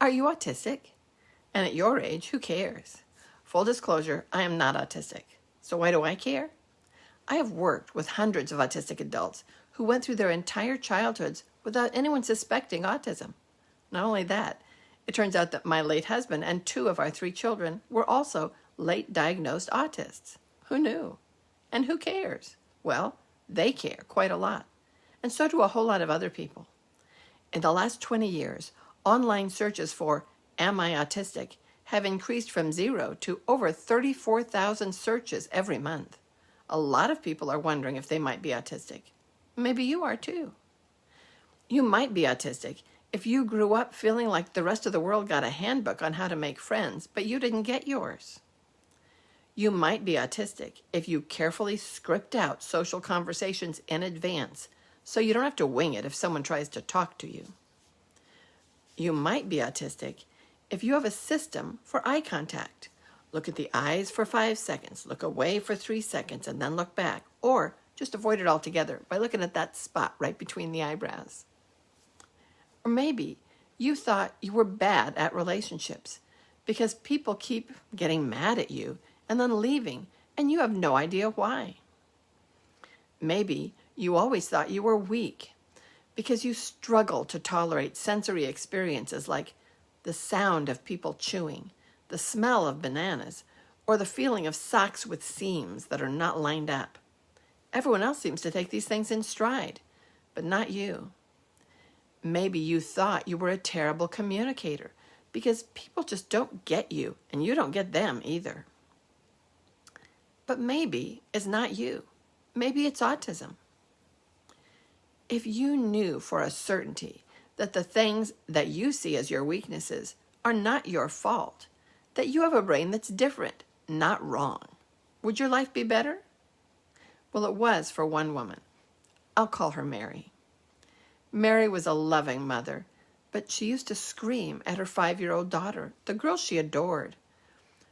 Are you autistic? And at your age, who cares? Full disclosure, I am not autistic. So why do I care? I have worked with hundreds of autistic adults who went through their entire childhoods without anyone suspecting autism. Not only that, it turns out that my late husband and 2 of our 3 children were also late diagnosed autists. Who knew? And who cares? Well, they care quite a lot. And so do a whole lot of other people. In the last 20 years, online searches for "Am I autistic?" have increased from 0 to over 34,000 searches every month. A lot of people are wondering if they might be autistic. Maybe you are too. You might be autistic if you grew up feeling like the rest of the world got a handbook on how to make friends, but you didn't get yours. You might be autistic if you carefully script out social conversations in advance so you don't have to wing it if someone tries to talk to you. You might be autistic if you have a system for eye contact. Look at the eyes for 5 seconds, look away for 3 seconds, and then look back. Or just avoid it altogether by looking at that spot right between the eyebrows. Or maybe you thought you were bad at relationships because people keep getting mad at you and then leaving, and you have no idea why. Maybe you always thought you were weak because you struggle to tolerate sensory experiences like the sound of people chewing, the smell of bananas, or the feeling of socks with seams that are not lined up. Everyone else seems to take these things in stride, but not you. Maybe you thought you were a terrible communicator because people just don't get you and you don't get them either. But maybe it's not you. Maybe it's autism. If you knew for a certainty that the things that you see as your weaknesses are not your fault, that you have a brain that's different, not wrong, would your life be better? Well, it was for one woman. I'll call her Mary. Mary was a loving mother, but she used to scream at her 5-year-old daughter, the girl she adored.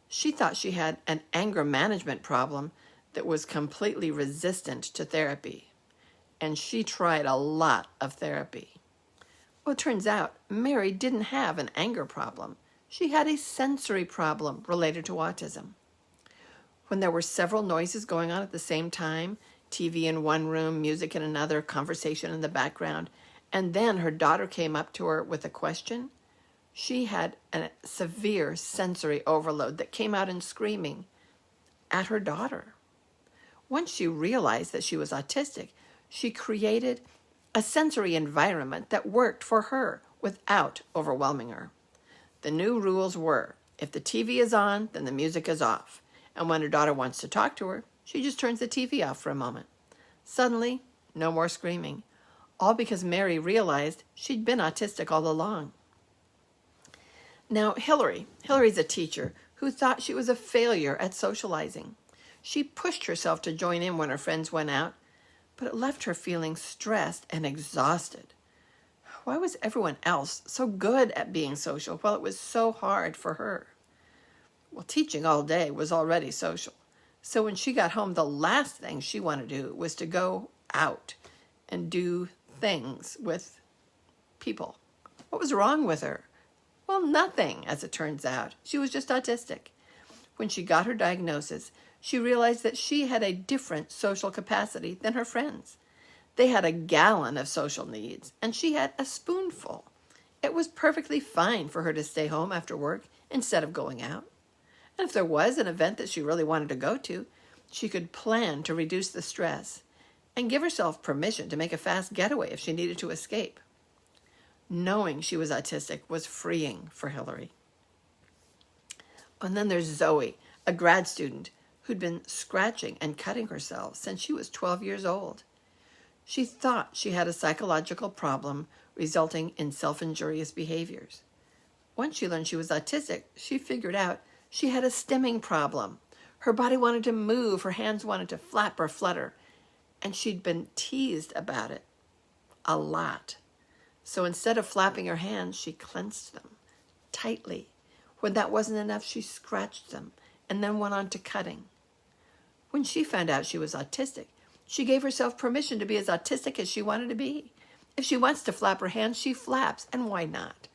She thought she had an anger management problem that was completely resistant to therapy, and she tried a lot of therapy. Well, it turns out Mary didn't have an anger problem. She had a sensory problem related to autism. When there were several noises going on at the same time, TV in one room, music in another, conversation in the background, and then her daughter came up to her with a question, she had a severe sensory overload that came out in screaming at her daughter. Once she realized that she was autistic, she created a sensory environment that worked for her without overwhelming her. The new rules were, if the TV is on, then the music is off. And when her daughter wants to talk to her, she just turns the TV off for a moment. Suddenly, no more screaming, all because Mary realized she'd been autistic all along. Now, Hillary's a teacher who thought she was a failure at socializing. She pushed herself to join in when her friends went out, but it left her feeling stressed and exhausted. Why was everyone else so good at being social while it was so hard for her? Well, teaching all day was already social. So when she got home, the last thing she wanted to do was to go out and do things with people. What was wrong with her? Well, nothing, as it turns out. She was just autistic. When she got her diagnosis, she realized that she had a different social capacity than her friends. They had a gallon of social needs, and she had a spoonful. It was perfectly fine for her to stay home after work instead of going out. And if there was an event that she really wanted to go to, she could plan to reduce the stress and give herself permission to make a fast getaway if she needed to escape. Knowing she was autistic was freeing for Hillary. And then there's Zoe, a grad student who'd been scratching and cutting herself since she was 12 years old. She thought she had a psychological problem resulting in self-injurious behaviors. Once she learned she was autistic, she figured out she had a stimming problem. Her body wanted to move, her hands wanted to flap or flutter, and she'd been teased about it a lot. So instead of flapping her hands, she clenched them tightly. When that wasn't enough, she scratched them and then went on to cutting. When she found out she was autistic, she gave herself permission to be as autistic as she wanted to be. If she wants to flap her hands, she flaps, and why not?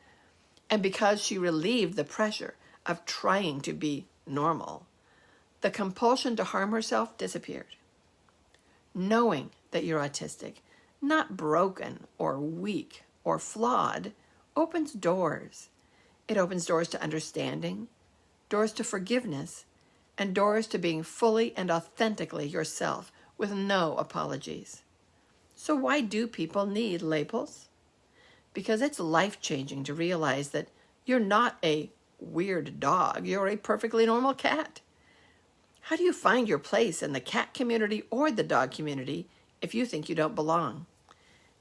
And because she relieved the pressure of trying to be normal, the compulsion to harm herself disappeared. Knowing that you're autistic, not broken or weak or flawed, opens doors. It opens doors to understanding, doors to forgiveness, and doors to being fully and authentically yourself with no apologies. So why do people need labels? Because it's life-changing to realize that you're not a weird dog, you're a perfectly normal cat. How do you find your place in the cat community or the dog community if you think you don't belong?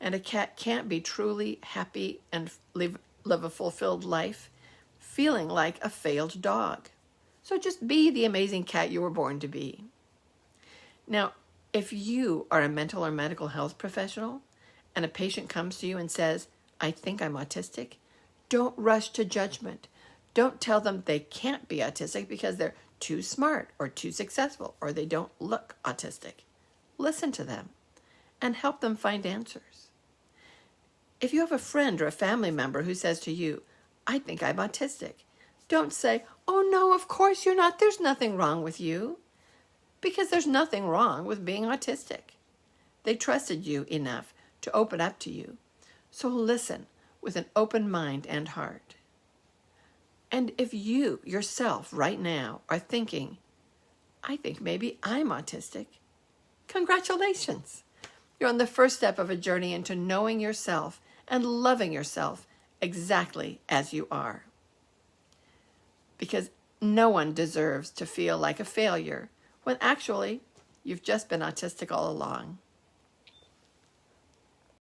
And a cat can't be truly happy and live a fulfilled life feeling like a failed dog. So just be the amazing cat you were born to be. Now, if you are a mental or medical health professional and a patient comes to you and says, I think I'm autistic, don't rush to judgment. Don't tell them they can't be autistic because they're too smart or too successful or they don't look autistic. Listen to them and help them find answers. If you have a friend or a family member who says to you, I think I'm autistic, don't say, oh no, of course you're not. There's nothing wrong with you. Because there's nothing wrong with being autistic. They trusted you enough to open up to you. So listen with an open mind and heart. And if you yourself right now are thinking, I think maybe I'm autistic, congratulations. You're on the first step of a journey into knowing yourself and loving yourself exactly as you are. Because no one deserves to feel like a failure when actually you've just been autistic all along.